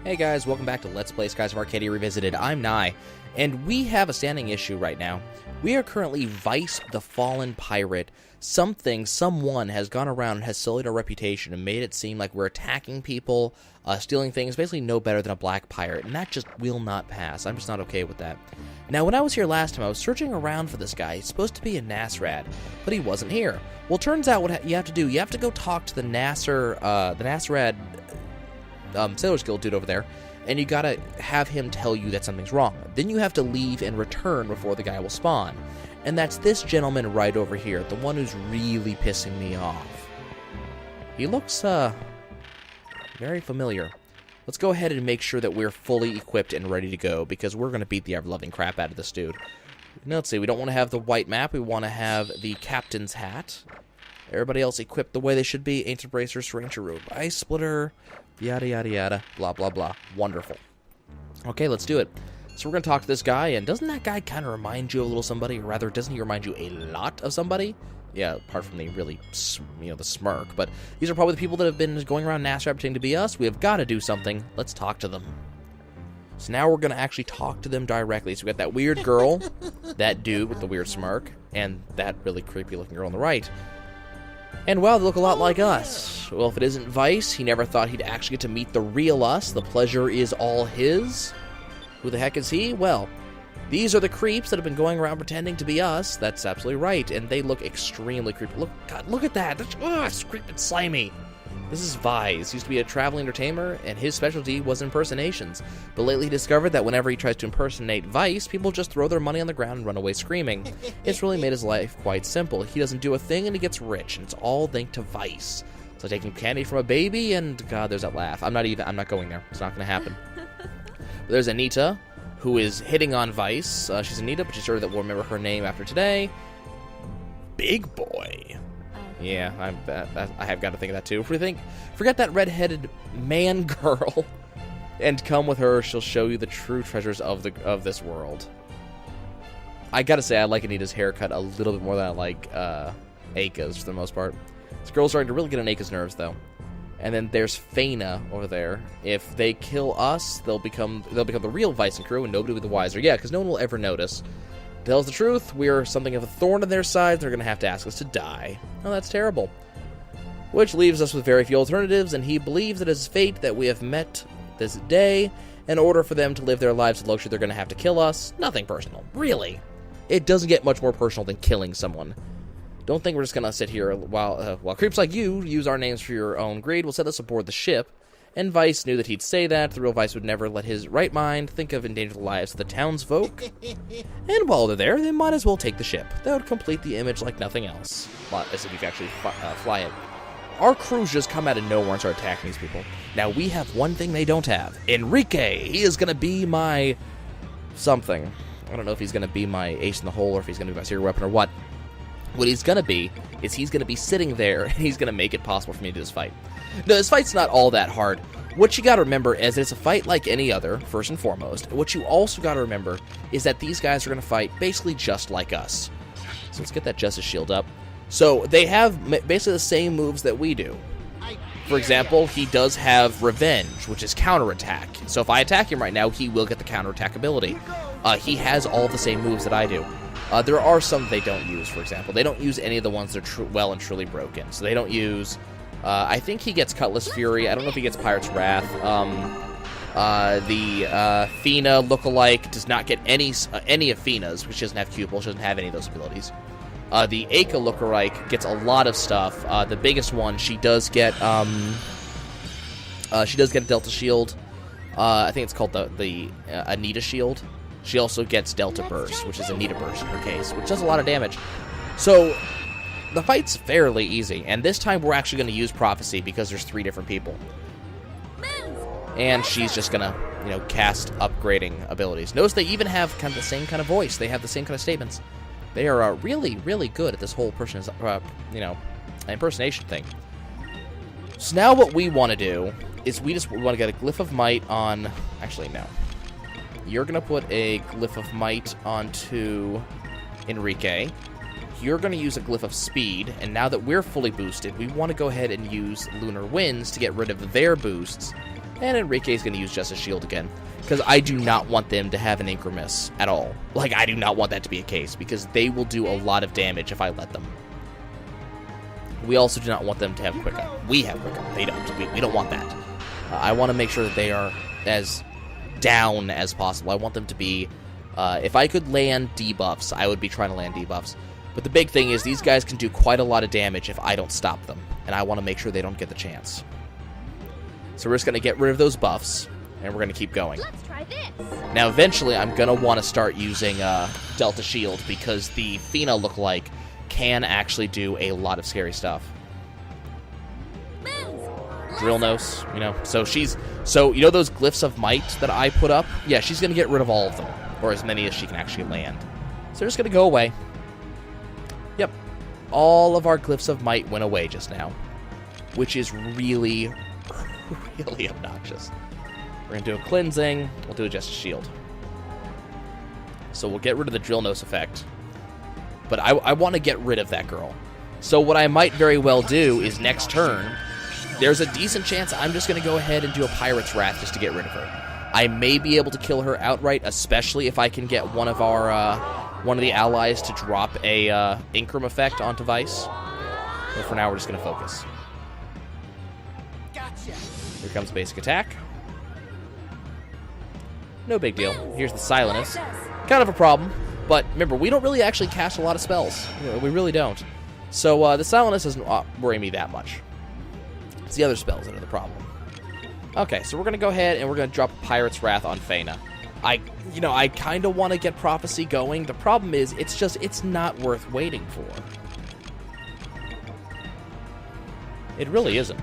Hey guys, welcome back to Let's Play Skies of Arcadia Revisited. I'm Nye, and we have a standing issue right now. We are currently Vice the Fallen Pirate. Someone has gone around and has sullied our reputation and made it seem like we're attacking people, stealing things, basically no better than a black pirate, and that just will not pass. I'm just not okay with that. Now, when I was here last time, I was searching around for this guy. He's supposed to be a Nasrad, but he wasn't here. Well, turns out what you have to do, you have to go talk to the Nasrad Sailor's Guild dude over there, and you gotta have him tell you that something's wrong. Then you have to leave and return before the guy will spawn. And that's this gentleman right over here, the one who's really pissing me off. He looks, very familiar. Let's go ahead and make sure that we're fully equipped and ready to go, because we're gonna beat the ever-loving crap out of this dude. Now, let's see, we don't want to have the white map, we want to have the captain's hat. Everybody else equipped the way they should be. Ancient bracers, syringe, rope, ice splitter, yada yada yada, blah blah blah. Wonderful. Okay, let's do it. So we're going to talk to this guy, and doesn't that guy kind of remind you of a little somebody? Or rather, doesn't he remind you a lot of somebody? Yeah, apart from the really, the smirk. But these are probably the people that have been going around Nasrad pretending to be us. We have got to do something. Let's talk to them. So now we're going to actually talk to them directly. So we got that weird girl, that dude with the weird smirk, and that really creepy looking girl on the right. And wow, they look a lot like us. Well, if it isn't Vice, he never thought he'd actually get to meet the real us. The pleasure is all his. Who the heck is he? Well, these are the creeps that have been going around pretending to be us. That's absolutely right, and they look extremely creepy. Look, God, look at that. It's creepy and slimy. This is Vice. He used to be a traveling entertainer, and his specialty was impersonations. But lately he discovered that whenever he tries to impersonate Vice, people just throw their money on the ground and run away screaming. It's really made his life quite simple. He doesn't do a thing and he gets rich, and it's all thanks to Vice. It's like taking candy from a baby, and God, there's that laugh. I'm not going there. It's not going to happen. But there's Anita, who is hitting on Vice. She's Anita, but she's sure that we'll remember her name after today. Big Boy. Yeah, I have got to think of that too. Forget that red-headed man girl, and come with her. She'll show you the true treasures of this world. I gotta say, I like Anita's haircut a little bit more than I like Aka's for the most part. This girl's starting to really get on Aka's nerves, though. And then there's Faina over there. If they kill us, they'll become the real Vice and crew, and nobody will be the wiser. Yeah, because no one will ever notice. Tells the truth, we're something of a thorn in their side, they're going to have to ask us to die. Oh, that's terrible. Which leaves us with very few alternatives, and he believes it is fate that we have met this day. In order for them to live their lives of luxury, they're going to have to kill us. Nothing personal. Really. It doesn't get much more personal than killing someone. Don't think we're just going to sit here while creeps like you use our names for your own greed. We'll set us aboard the ship. And Vice knew that he'd say that. The real Vice would never let his right mind think of endangering the lives of the townsfolk. And while they're there, they might as well take the ship. That would complete the image like nothing else. As if you could actually fly it. Our crews just come out of nowhere and start attacking these people. Now, we have one thing they don't have. Enrique! He is going to be my something. I don't know if he's going to be my ace in the hole or if he's going to be my secret weapon or what. What he's going to be is he's going to be sitting there and he's going to make it possible for me to do this fight. No, this fight's not all that hard. What you got to remember is it's a fight like any other, first and foremost. What you also got to remember is that these guys are going to fight basically just like us. So let's get that Justice Shield up. So they have basically the same moves that we do. For example, he does have Revenge, which is counterattack. So if I attack him right now, he will get the counterattack ability. He has all the same moves that I do. There are some they don't use, for example. They don't use any of the ones that are well and truly broken. So they don't use... I think he gets Cutlass Fury. I don't know if he gets Pirate's Wrath. The Fina lookalike does not get any of Fina's, which doesn't have Cupil. She doesn't have any of those abilities. The Aka lookalike gets a lot of stuff. The biggest one, she does get a Delta Shield. I think it's called the Anita Shield. She also gets Delta Burst, which is Anita Burst in her case, which does a lot of damage. So the fight's fairly easy, and this time we're actually going to use Prophecy because there's 3 different people. And she's just going to, cast upgrading abilities. Notice they even have kind of the same kind of voice. They have the same kind of statements. They are really, really good at this whole impersonation thing. So now what we want to do is we want to get a Glyph of Might on... Actually, no. You're going to put a Glyph of Might onto Enrique. You're going to use a Glyph of Speed, and now that we're fully boosted, we want to go ahead and use Lunar Winds to get rid of their boosts, And Enrique's going to use Justice Shield again, because I do not want them to have an Anchor miss at all. Like, I do not want that to be a case, because they will do a lot of damage if I let them. We also do not want them to have Quick Up. We have Quick Up. They don't. We don't want that. I want to make sure that they are as down as possible. I want them to be... if I could land debuffs, I would be trying to land debuffs. But the big thing is these guys can do quite a lot of damage if I don't stop them. And I want to make sure they don't get the chance. So we're just going to get rid of those buffs, and we're going to keep going. Let's try this. Now, eventually, I'm going to want to start using Delta Shield, because the Fina lookalike can actually do a lot of scary stuff. Drill Nose, you know. So you know those Glyphs of Might that I put up? Yeah, she's going to get rid of all of them, or as many as she can actually land. So they're just going to go away. Yep. All of our Glyphs of Might went away just now, which is really, really obnoxious. We're going to do a cleansing. We'll do a Justice Shield. So we'll get rid of the Drill Nose effect. But I want to get rid of that girl. So what I might very well do is next turn, there's a decent chance I'm just going to go ahead and do a Pirate's Wrath just to get rid of her. I may be able to kill her outright, especially if I can get one of the allies to drop a Incrum effect onto Vice. But for now, we're just going to focus. Gotcha. Here comes basic attack. No big deal. Here's the Silenus. Kind of a problem, but remember, we don't really actually cast a lot of spells. We really don't. So the Silenus doesn't worry me that much. It's the other spells that are the problem. Okay, so we're going to go ahead and we're going to drop Pirate's Wrath on Feyna. I kind of want to get Prophecy going. The problem is, it's not worth waiting for. It really isn't.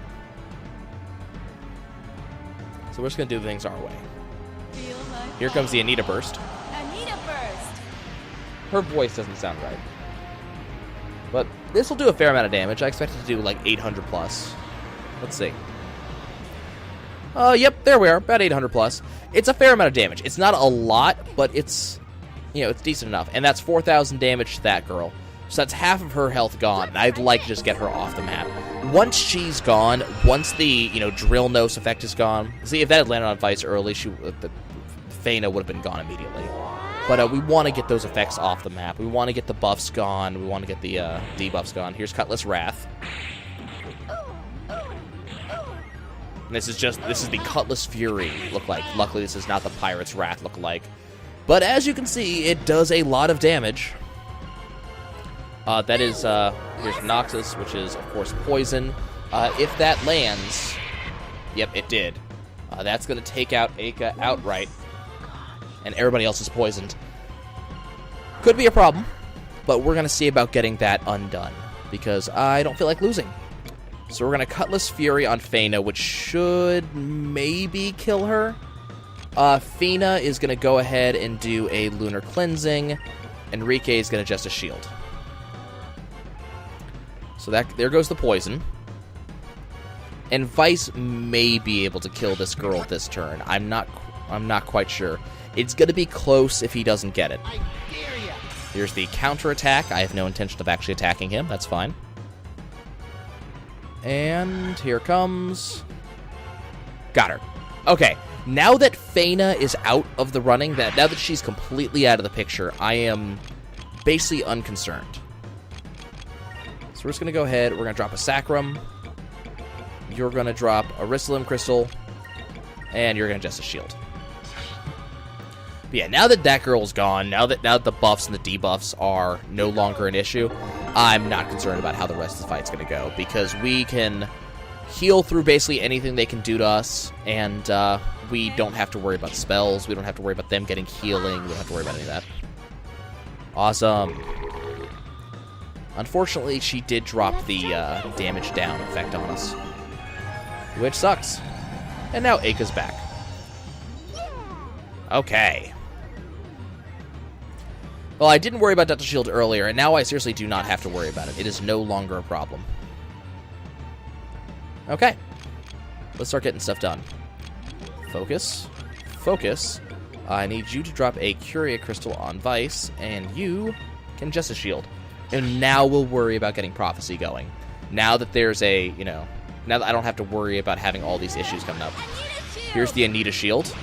So we're just going to do things our way. Here comes the Anita Burst. Anita Burst. Her voice doesn't sound right. But this will do a fair amount of damage. I expect it to do like 800 plus. Let's see. Yep, there we are. About 800 plus. It's a fair amount of damage. It's not a lot, but it's, it's decent enough. And that's 4,000 damage to that girl. So that's half of her health gone. And I'd like to just get her off the map. Once she's gone, once the, Drill Nose effect is gone. See, if that had landed on Vice early, Feyna would have been gone immediately. But we want to get those effects off the map. We want to get the buffs gone. We want to get the debuffs gone. Here's Cutlass Wrath. And this is the Cutlass Fury look-like. Luckily, this is not the Pirate's Wrath look-like. But as you can see, it does a lot of damage. That is, here's Noxus, which is, of course, poison. If that lands, yep, it did. That's going to take out Aka outright. And everybody else is poisoned. Could be a problem, but we're going to see about getting that undone, because I don't feel like losing. So we're going to Cutlass Fury on Feyna, which should maybe kill her. Fina is going to go ahead and do a Lunar Cleansing. Enrique is going to Justice Shield. So there goes the poison. And Vice may be able to kill this girl this turn. I'm not quite sure. It's going to be close if he doesn't get it. Here's the counterattack. I have no intention of actually attacking him. That's fine. And here comes... Got her. Okay, now that Feyna is out of the running, now that she's completely out of the picture, I am basically unconcerned. So we're just going to go ahead. We're going to drop a Sacrum. You're going to drop a Rissalim Crystal. And you're going to Justice Shield. But yeah, now that girl's gone, now that the buffs and the debuffs are no longer an issue, I'm not concerned about how the rest of the fight's going to go, because we can heal through basically anything they can do to us, and we don't have to worry about spells, we don't have to worry about them getting healing, we don't have to worry about any of that. Awesome. Unfortunately, she did drop the damage down effect on us, which sucks. And now Aka's back. Okay. Well, I didn't worry about Delta Shield earlier, and now I seriously do not have to worry about it. It is no longer a problem. Okay. Let's start getting stuff done. Focus. Focus. I need you to drop a Curia Crystal on Vice, and you can Justice Shield. And now we'll worry about getting Prophecy going. Now that there's a, now that I don't have to worry about having all these issues coming up. Here's the Anita shield.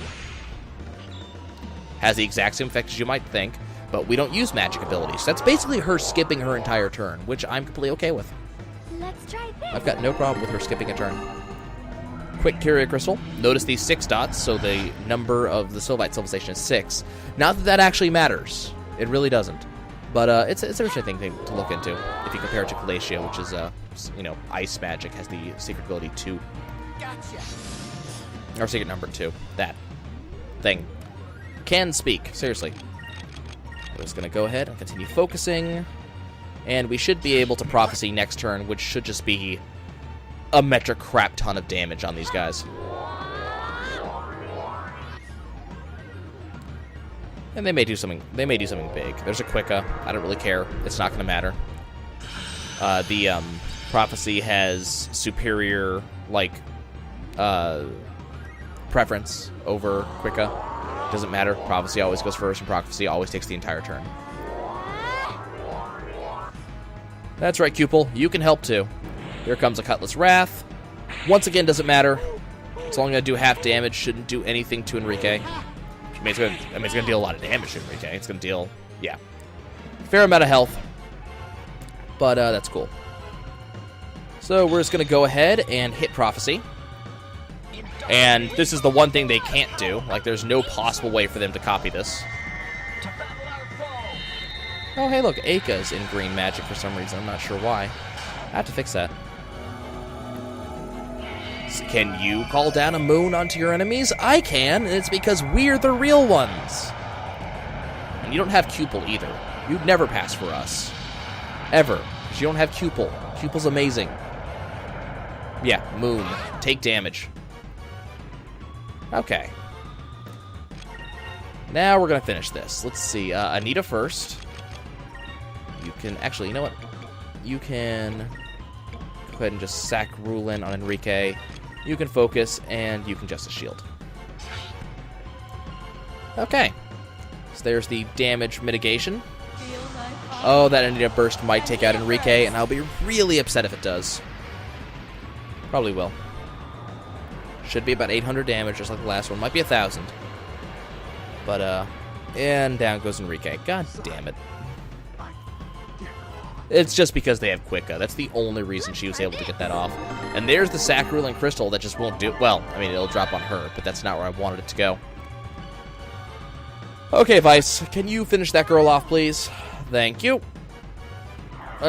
Has the exact same effect as you might think, but we don't use magic abilities. That's basically her skipping her entire turn, which I'm completely okay with. Let's try this. I've got no problem with her skipping a turn. Quick Curia Crystal. Notice these 6 dots, so the number of the Sylvite civilization is 6. Not that that actually matters. It really doesn't. But it's an interesting thing to look into if you compare it to Glacia, which is, ice magic, has the secret ability 2. Gotcha. Or secret number 2. That thing. Can speak. Seriously. We're just going to go ahead and continue focusing. And we should be able to Prophecy next turn, which should just be a metric crap ton of damage on these guys. And they may do something big. There's a Quicka. I don't really care. It's not going to matter. The Prophecy has superior, preference over Quicka. Doesn't matter. Prophecy always goes first, and Prophecy always takes the entire turn. That's right, Cupel. You can help too. Here comes a Cutlass Wrath. Once again, doesn't matter. It's only going to do half damage. Shouldn't do anything to Enrique. I mean, it's going to deal a lot of damage to Enrique. It's going to deal, fair amount of health. But that's cool. So we're just going to go ahead and hit Prophecy. And this is the one thing they can't do. There's no possible way for them to copy this. Oh, hey, look, Aka's in green magic for some reason. I'm not sure why. I have to fix that. So can you call down a moon onto your enemies? I can, and it's because we're the real ones. And you don't have Cupel either. You'd never pass for us. Ever. Because you don't have Cupel. Cupel's amazing. Yeah, moon. Take damage. Okay. Now we're going to finish this. Let's see. Anita first. You can... Actually, you know what? You can go ahead and just sack Rulin on Enrique. You can focus, and you can Justice Shield. Okay. So there's the damage mitigation. Oh, that Anita burst might take out Enrique, and I'll be really upset if it does. Probably will. Should be about 800 damage, just like the last one. Might be 1,000. But, and down goes Enrique. God damn it. It's just because they have Quicka. That's the only reason she was able to get that off. And there's the Sacrulant Crystal that just won't do... Well, I mean, it'll drop on her, but that's not where I wanted it to go. Okay, Vice, can you finish that girl off, please? Thank you.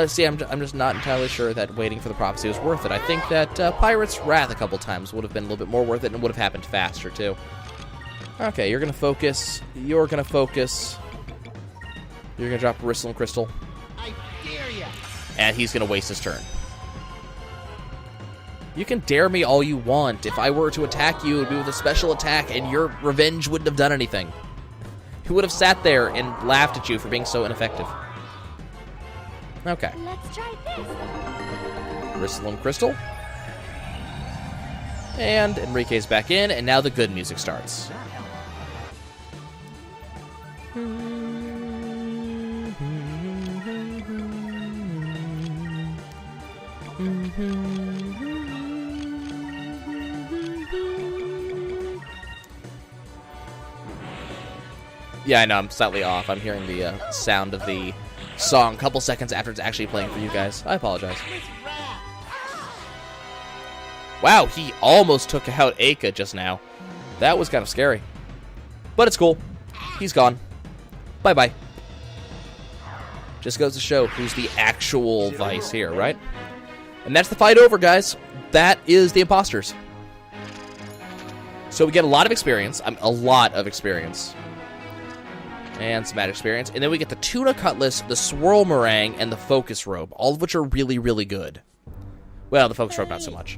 See, I'm just not entirely sure that waiting for the Prophecy was worth it. I think that Pirate's Wrath a couple times would have been a little bit more worth it, and would have happened faster, too. Okay, you're going to focus. You're going to focus. You're going to drop a Rissalin Crystal. I dare ya. And he's going to waste his turn. You can dare me all you want. If I were to attack you, it would be with a special attack, and your revenge wouldn't have done anything. He would have sat there and laughed at you for being so ineffective. Okay. Let's try this. Rissalin Crystal. And Enrique's back in, and now the good music starts. Yeah, I know, I'm slightly off. I'm hearing the sound of the song a couple seconds after it's actually playing for you guys. I apologize. Wow, he almost took out Aka just now. That was kind of scary. But it's cool. He's gone. Bye-bye. Just goes to show who's the actual Vice here, right? And that's the fight over, guys. That is the imposters. So we get a lot of experience. A lot of experience. And some bad experience. And then we get the Tuna Cutlass, the Swirl Meringue, and the Focus Robe. All of which are really, really good. Well, the Focus Robe, not so much.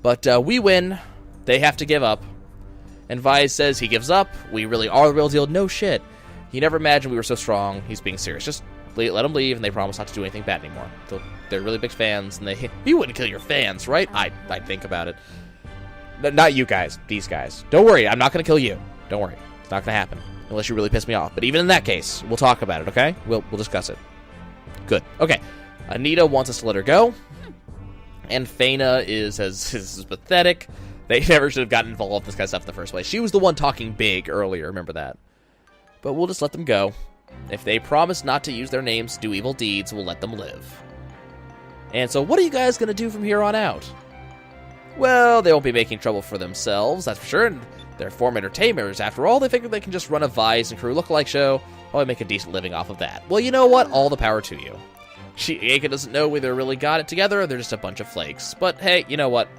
But we win. They have to give up. And Vize says he gives up. We really are the real deal. No shit. He never imagined we were so strong. He's being serious. Just let him leave, and they promise not to do anything bad anymore. So they're really big fans, and you wouldn't kill your fans, right? I'd think about it. Not you guys. These guys. Don't worry. I'm not going to kill you. Don't worry. It's not going to happen. Unless you really piss me off. But even in that case, we'll talk about it, okay? We'll discuss it. Good. Okay. Anita wants us to let her go. And Faina is pathetic. They never should have gotten involved in this kind of stuff in the first place. She was the one talking big earlier, remember that. But we'll just let them go. If they promise not to use their names to do evil deeds, we'll let them live. And so what are you guys going to do from here on out? Well, they won't be making trouble for themselves, that's for sure. And they're former entertainers. After all, they figure they can just run a Vize and Crew lookalike show, probably make a decent living off of that. Well, you know what? All the power to you. Eika doesn't know whether they really got it together or they're just a bunch of flakes. But hey, you know what?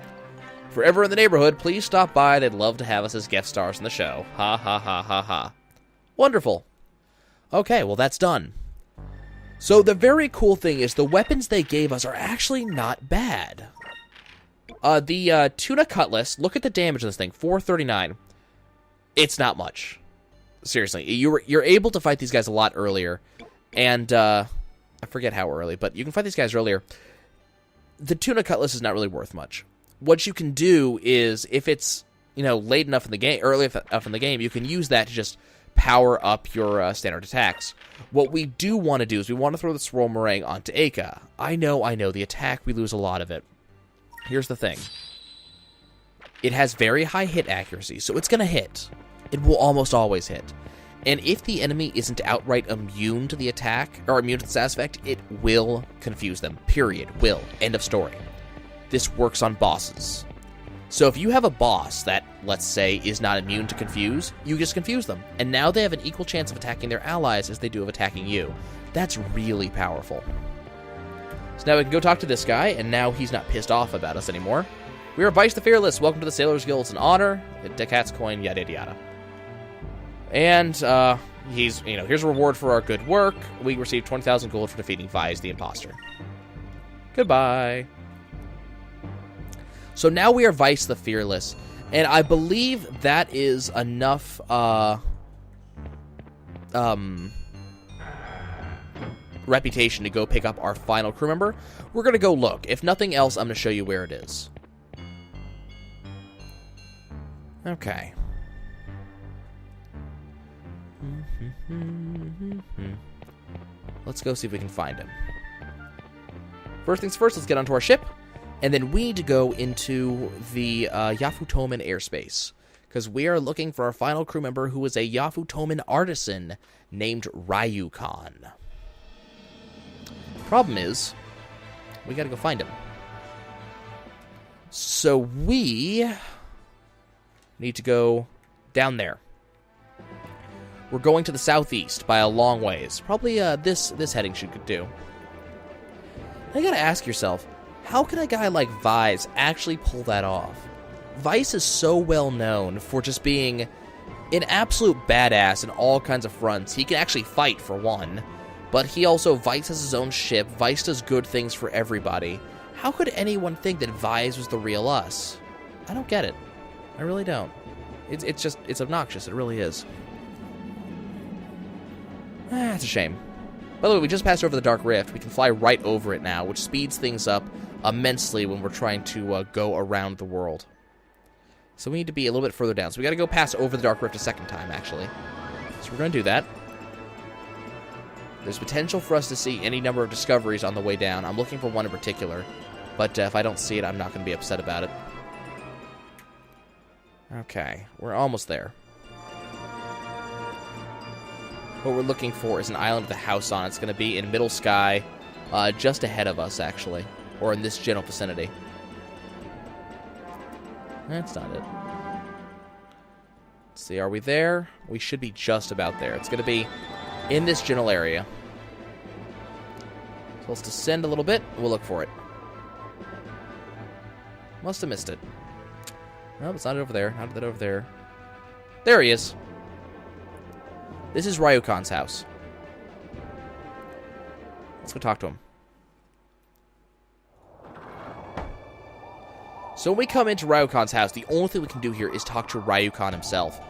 If we're ever in the neighborhood, please stop by. They'd love to have us as guest stars in the show. Ha ha ha ha ha. Wonderful. Okay, well that's done. So the very cool thing is the weapons they gave us are actually not bad. The tuna cutlass, look at the damage on this thing, 439. It's not much. Seriously, you're able to fight these guys a lot earlier. And, I forget how early, but you can fight these guys earlier. The tuna cutlass is not really worth much. What you can do is, if it's, late enough in the game, early enough in the game, you can use that to just power up your standard attacks. What we do want to do is we want to throw the swirl meringue onto Eika. I know, the attack, we lose a lot of it. Here's the thing. It has very high hit accuracy, so it's going to hit. It will almost always hit. And if the enemy isn't outright immune to the attack, or immune to the status effect, it will confuse them. Period. Will. End of story. This works on bosses. So if you have a boss that, let's say, is not immune to confuse, you just confuse them. And now they have an equal chance of attacking their allies as they do of attacking you. That's really powerful. So now we can go talk to this guy, and now he's not pissed off about us anymore. We are Vice the Fearless. Welcome to the Sailors Guild. It's an honor. The cat's coin, yada yada yada. And, here's a reward for our good work. We received 20,000 gold for defeating Vize the Imposter. Goodbye. So now we are Vice the Fearless. And I believe that is enough, reputation to go pick up our final crew member. We're going to go look. If nothing else, I'm going to show you where it is. Okay. Let's go see if we can find him. First things first, let's get onto our ship. And then we need to go into the Yafutomen airspace. Because we are looking for our final crew member who is a Yafutomen artisan named Ryu-kan. Problem is, we gotta go find him. So we need to go down there. We're going to the southeast by a long ways. Probably this heading should do. Now you gotta ask yourself, how can a guy like Vize actually pull that off? Vice is so well known for just being an absolute badass in all kinds of fronts. He can actually fight, for one. But Vice has his own ship. Vice does good things for everybody. How could anyone think that Vize was the real us? I don't get it. I really don't. It's obnoxious. It really is. It's a shame. By the way, we just passed over the Dark Rift. We can fly right over it now, which speeds things up immensely when we're trying to go around the world. So we need to be a little bit further down. So we got to go pass over the Dark Rift a second time, actually. So we're going to do that. There's potential for us to see any number of discoveries on the way down. I'm looking for one in particular. But if I don't see it, I'm not going to be upset about it. Okay, we're almost there. What we're looking for is an island with a house on it. It's going to be in Middle Sky, just ahead of us, actually. Or in this general vicinity. That's not it. Let's see, are we there? We should be just about there. It's going to be in this general area. So let's descend a little bit. We'll look for it. Must have missed it. Nope, it's not over there. Not that over there. There he is. This is Ryu-kan's house. Let's go talk to him. So when we come into Ryu-kan's house, the only thing we can do here is talk to Ryu-kan himself.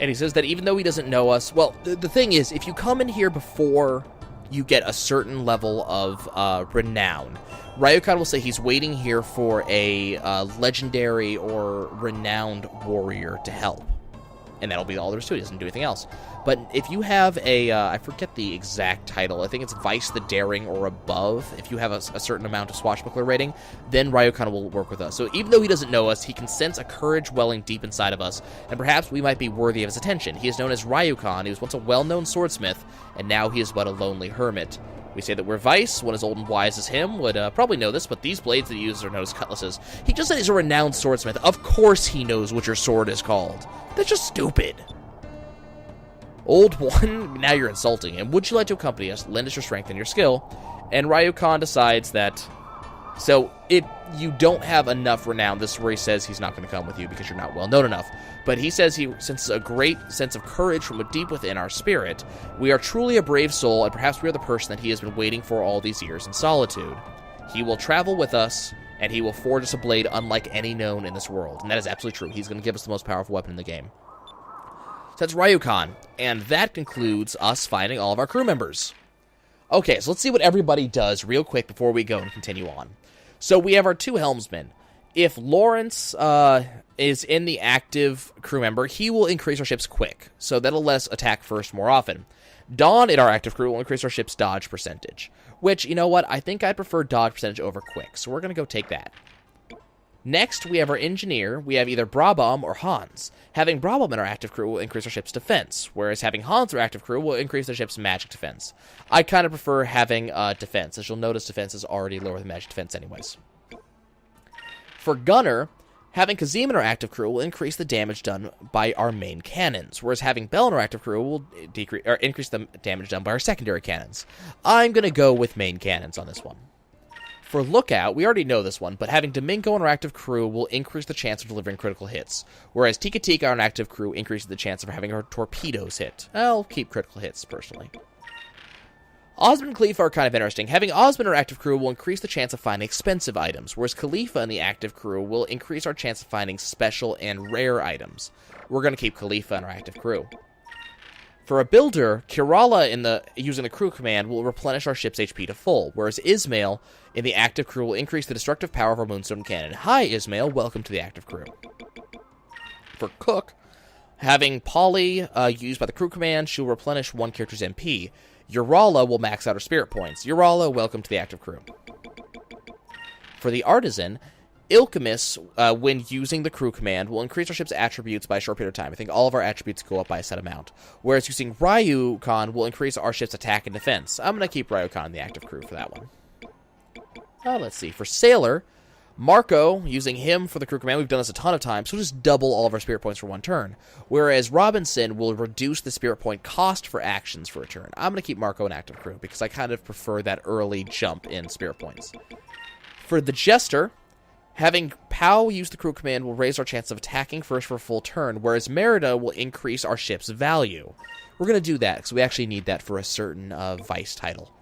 And he says that even though he doesn't know us... Well, the thing is, if you come in here before you get a certain level of renown, Ryu-kan will say he's waiting here for a legendary or renowned warrior to help. and that'll be all there is to it. He doesn't do anything else. But if you have a, I forget the exact title, I think it's Vice the Daring or above, if you have a certain amount of swashbuckler rating, then Ryu-kan will work with us. So even though he doesn't know us, he can sense a courage welling deep inside of us, and perhaps we might be worthy of his attention. He is known as Ryu-kan. He was once a well-known swordsmith, and now he is but a lonely hermit. We say that we're Vice. One as old and wise as him would probably know this, but these blades that he uses are known as cutlasses. He just said he's a renowned swordsmith. Of course he knows what your sword is called. That's just stupid. Old one, now you're insulting him. Would you like to accompany us? Lend us your strength and your skill. And Ryu-kan decides that... So, if you don't have enough renown, this is where he says he's not going to come with you because you're not well known enough. But he says he senses a great sense of courage from deep within our spirit. We are truly a brave soul, and perhaps we are the person that he has been waiting for all these years in solitude. He will travel with us, and he will forge us a blade unlike any known in this world. And that is absolutely true. He's going to give us the most powerful weapon in the game. So that's Ryu-kan, and that concludes us finding all of our crew members. Okay, so let's see what everybody does real quick before we go and continue on. So we have our two helmsmen. If Lawrence is in the active crew member, he will increase our ship's quick, so that'll let us attack first more often. Dawn in our active crew will increase our ship's dodge percentage, which, you know what, I think I'd prefer dodge percentage over quick, so we're going to go take that. Next, we have our engineer. We have either Brabham or Hans. Having Brabham in our active crew will increase our ship's defense, whereas having Hans in our active crew will increase the ship's magic defense. I kind of prefer having defense, as you'll notice defense is already lower than magic defense anyways. For Gunner, having Kazim in our active crew will increase the damage done by our main cannons, whereas having Bell in our active crew will increase the damage done by our secondary cannons. I'm going to go with main cannons on this one. For Lookout, we already know this one, but having Domingo in our active crew will increase the chance of delivering critical hits, whereas Tika Tika on our active crew increases the chance of having our torpedoes hit. I'll keep critical hits, personally. Osmond and Khalifa are kind of interesting. Having Osmond in our active crew will increase the chance of finding expensive items, whereas Khalifa in the active crew will increase our chance of finding special and rare items. We're going to keep Khalifa in our active crew. For a builder, Kerala using the crew command will replenish our ship's HP to full, whereas Ismail in the active crew will increase the destructive power of our Moonstone cannon. Hi, Ismail. Welcome to the active crew. For Cook, having Polly used by the crew command, she'll replenish one character's MP. Urala will max out her spirit points. Urala, welcome to the active crew. For the Artisan, Ilkemis, when using the crew command, will increase our ship's attributes by a short period of time. I think all of our attributes go up by a set amount. Whereas using Ryu-kan will increase our ship's attack and defense. I'm going to keep Ryu-kan in the active crew for that one. Let's see. For Sailor, Marco, using him for the crew command, we've done this a ton of times, so we'll just double all of our spirit points for one turn. Whereas Robinson will reduce the spirit point cost for actions for a turn. I'm going to keep Marco in active crew, because I kind of prefer that early jump in spirit points. For the Jester, having Pow use the crew command will raise our chance of attacking first for a full turn, whereas Merida will increase our ship's value. We're going to do that, because we actually need that for a certain Vice title.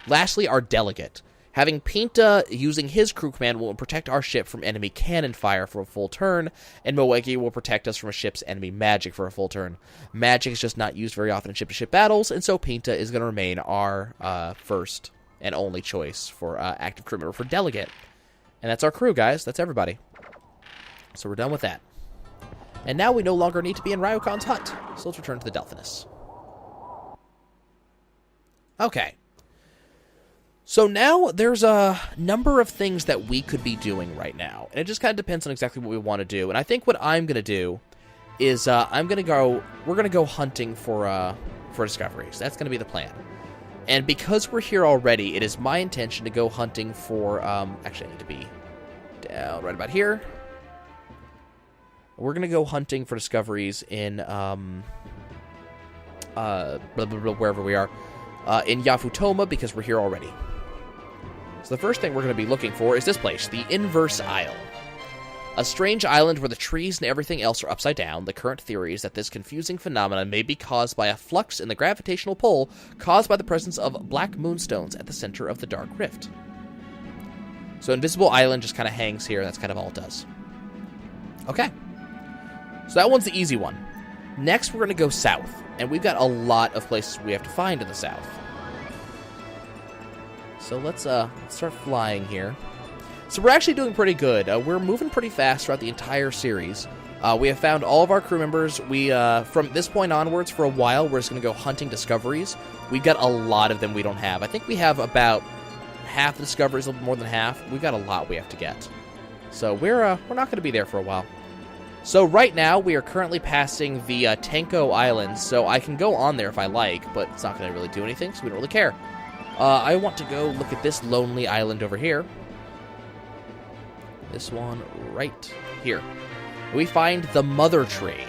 Lastly, our Delegate. Having Pinta using his crew command will protect our ship from enemy cannon fire for a full turn, and Moegi will protect us from a ship's enemy magic for a full turn. Magic is just not used very often in ship-to-ship battles, and so Pinta is going to remain our first and only choice for active crew member for Delegate. And that's our crew, guys. That's everybody. So we're done with that. And now we no longer need to be in Ryu-kan's hut. So let's return to the Delphinus. Okay. So now there's a number of things that we could be doing right now. And it just kind of depends on exactly what we want to do. And I think what I'm going to do is we're going to go hunting for discoveries. That's going to be the plan. And because we're here already, it is my intention to go hunting for, actually I need to be down right about here. We're going to go hunting for discoveries in, wherever we are, in Yafutoma, because we're here already. So the first thing we're going to be looking for is this place, the Inverse Isle. A strange island where the trees and everything else are upside down. The current theory is that this confusing phenomenon may be caused by a flux in the gravitational pull caused by the presence of black moonstones at the center of the Dark Rift. So Invisible Island just kind of hangs here. That's kind of all it does. Okay. So that one's the easy one. Next, we're going to go south. And we've got a lot of places we have to find in the south. So let's start flying here. So we're actually doing pretty good. We're moving pretty fast throughout the entire series. We have found all of our crew members. We, from this point onwards, for a while, we're just going to go hunting discoveries. We've got a lot of them we don't have. I think we have about half the discoveries, a little more than half. We've got a lot we have to get. So we're not going to be there for a while. So right now, we are currently passing the Tenko Islands, so I can go on there if I like, but it's not going to really do anything, so we don't really care. I want to go look at this lonely island over here. This one right here. We find the Mother Tree.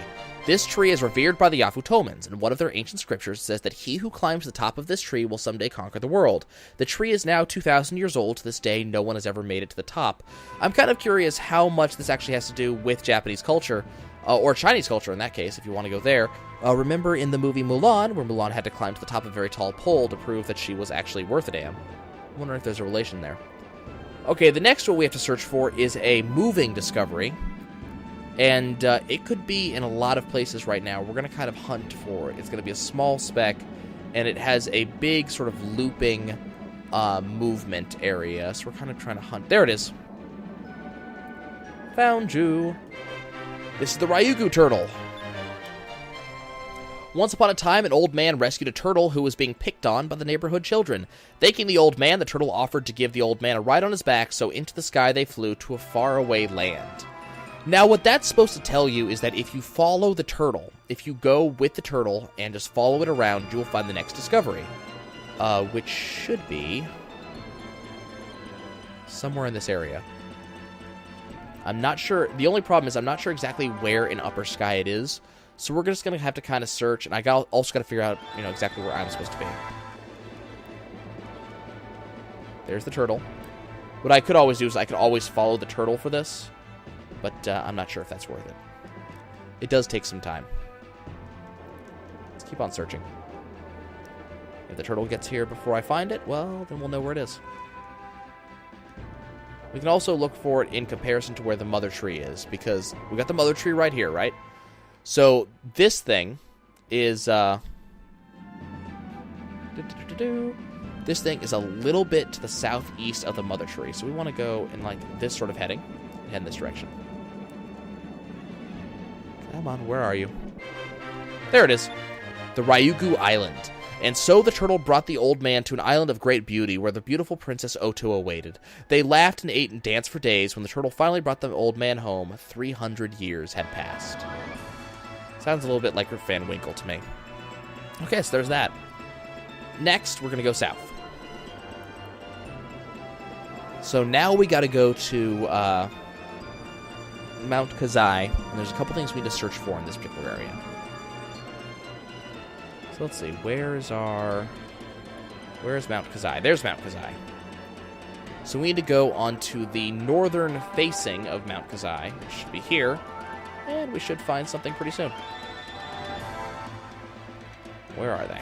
This tree is revered by the Yafutomans, and one of their ancient scriptures says that he who climbs the top of this tree will someday conquer the world. The tree is now 2,000 years old. To this day, no one has ever made it to the top. I'm kind of curious how much this actually has to do with Japanese culture, or Chinese culture in that case, if you want to go there. Remember in the movie Mulan, where Mulan had to climb to the top of a very tall pole to prove that she was actually worth a damn. I wonder if there's a relation there. Okay, the next one we have to search for is a moving discovery. And it could be in a lot of places right now. We're going to kind of hunt for it. It's going to be a small speck, and it has a big sort of looping movement area. So we're kind of trying to hunt. There it is. Found you. This is the Ryuugu Turtle. Once upon a time, an old man rescued a turtle who was being picked on by the neighborhood children. Thanking the old man, the turtle offered to give the old man a ride on his back, so into the sky they flew to a faraway land. Now, what that's supposed to tell you is that if you follow the turtle, if you go with the turtle and just follow it around, you will find the next discovery. Which should be somewhere in this area. I'm not sure. The only problem is I'm not sure exactly where in Upper Sky it is. So we're just going to have to kind of search, and I also got to figure out, exactly where I'm supposed to be. There's the turtle. What I could always do is I could always follow the turtle for this, but I'm not sure if that's worth it. It does take some time. Let's keep on searching. If the turtle gets here before I find it, well, then we'll know where it is. We can also look for it in comparison to where the mother tree is, because we got the mother tree right here, right? So this thing is this thing is a little bit to the southeast of the mother tree. So we want to go in like this sort of heading and head in this direction. Come on, where are you? There it is. The Ryuguu Island. And so the turtle brought the old man to an island of great beauty where the beautiful Princess Oto awaited. They laughed and ate and danced for days. When the turtle finally brought the old man home, 300 years had passed. Sounds a little bit like Van Winkle to me. Okay, so there's that. Next, we're going to go south. So now we got to go to Mount Kazai, and there's a couple things we need to search for in this particular area. So let's see, where's Mount Kazai? There's Mount Kazai. So we need to go onto the northern facing of Mount Kazai, which should be here, and we should find something pretty soon. Where are they?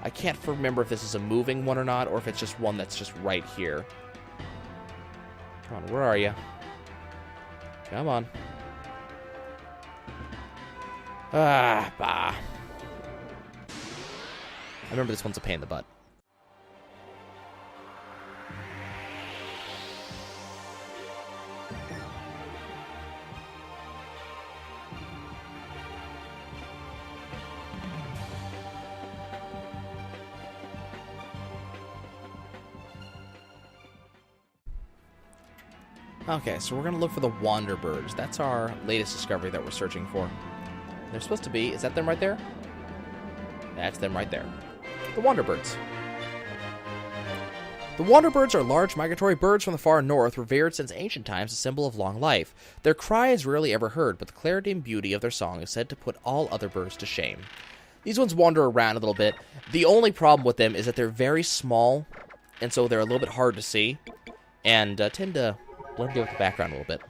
I can't remember if this is a moving one or not, or if it's just one that's just right here. Come on, where are you? Come on. Ah, bah. I remember this one's a pain in the butt. Okay, so we're going to look for the Wanderbirds. That's our latest discovery that we're searching for. They're supposed to be... Is that them right there? That's them right there. The Wanderbirds. The Wanderbirds are large migratory birds from the far north, revered since ancient times, a symbol of long life. Their cry is rarely ever heard, but the clarity and beauty of their song is said to put all other birds to shame. These ones wander around a little bit. The only problem with them is that they're very small, and so they're a little bit hard to see, and tend to blend in with the background a little bit.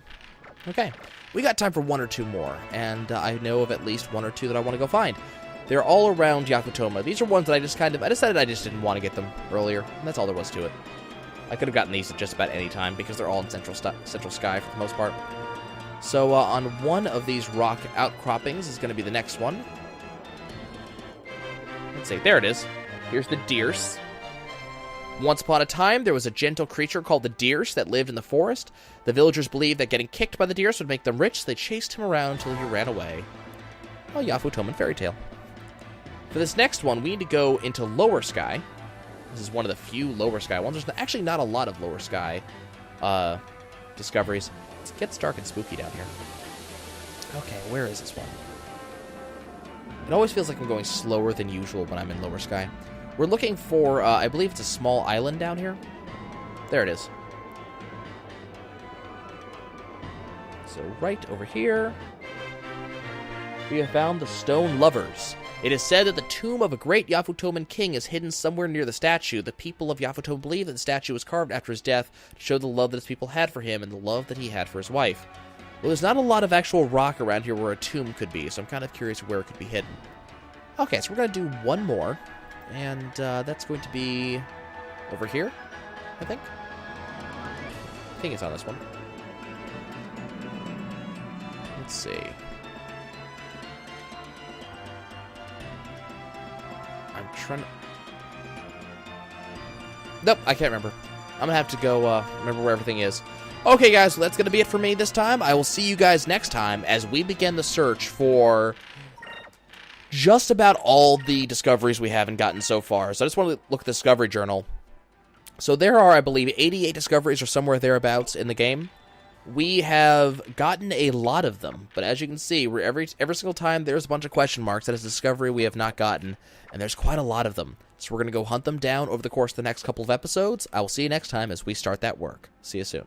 Okay, we got time for one or two more, and I know of at least one or two that I want to go find. They're all around Yakutoma. These are ones that I decided I just didn't want to get them earlier, and that's all there was to it. I could have gotten these at just about any time, because they're all in Central Sky for the most part. So, on one of these rock outcroppings is going to be the next one. Let's see, there it is. Here's the Dheerse. Once upon a time, there was a gentle creature called the Dheerse that lived in the forest. The villagers believed that getting kicked by the Dheerse would make them rich, so they chased him around until he ran away. A Yafutoman fairy tale. For this next one, we need to go into Lower Sky. This is one of the few Lower Sky ones. There's actually not a lot of Lower Sky discoveries. It gets dark and spooky down here. Okay, where is this one? It always feels like I'm going slower than usual when I'm in Lower Sky. We're looking for, I believe it's a small island down here. There it is. So right over here, we have found the Stone Lovers. It is said that the tomb of a great Yafutoman king is hidden somewhere near the statue. The people of Yafutoman believe that the statue was carved after his death to show the love that his people had for him and the love that he had for his wife. Well, there's not a lot of actual rock around here where a tomb could be, so I'm kind of curious where it could be hidden. Okay, so we're going to do one more, and that's going to be over here, I think. I think it's on this one. Let's see. I'm trying to... Nope, I can't remember. I'm going to have to go remember where everything is. Okay, guys, so that's going to be it for me this time. I will see you guys next time as we begin the search for just about all the discoveries we haven't gotten so far. So I just want to look at the Discovery Journal. So there are, I believe, 88 discoveries or somewhere thereabouts in the game. We have gotten a lot of them, but as you can see, every single time there's a bunch of question marks. That is a discovery we have not gotten, and there's quite a lot of them. So we're going to go hunt them down over the course of the next couple of episodes. I will see you next time as we start that work. See you soon.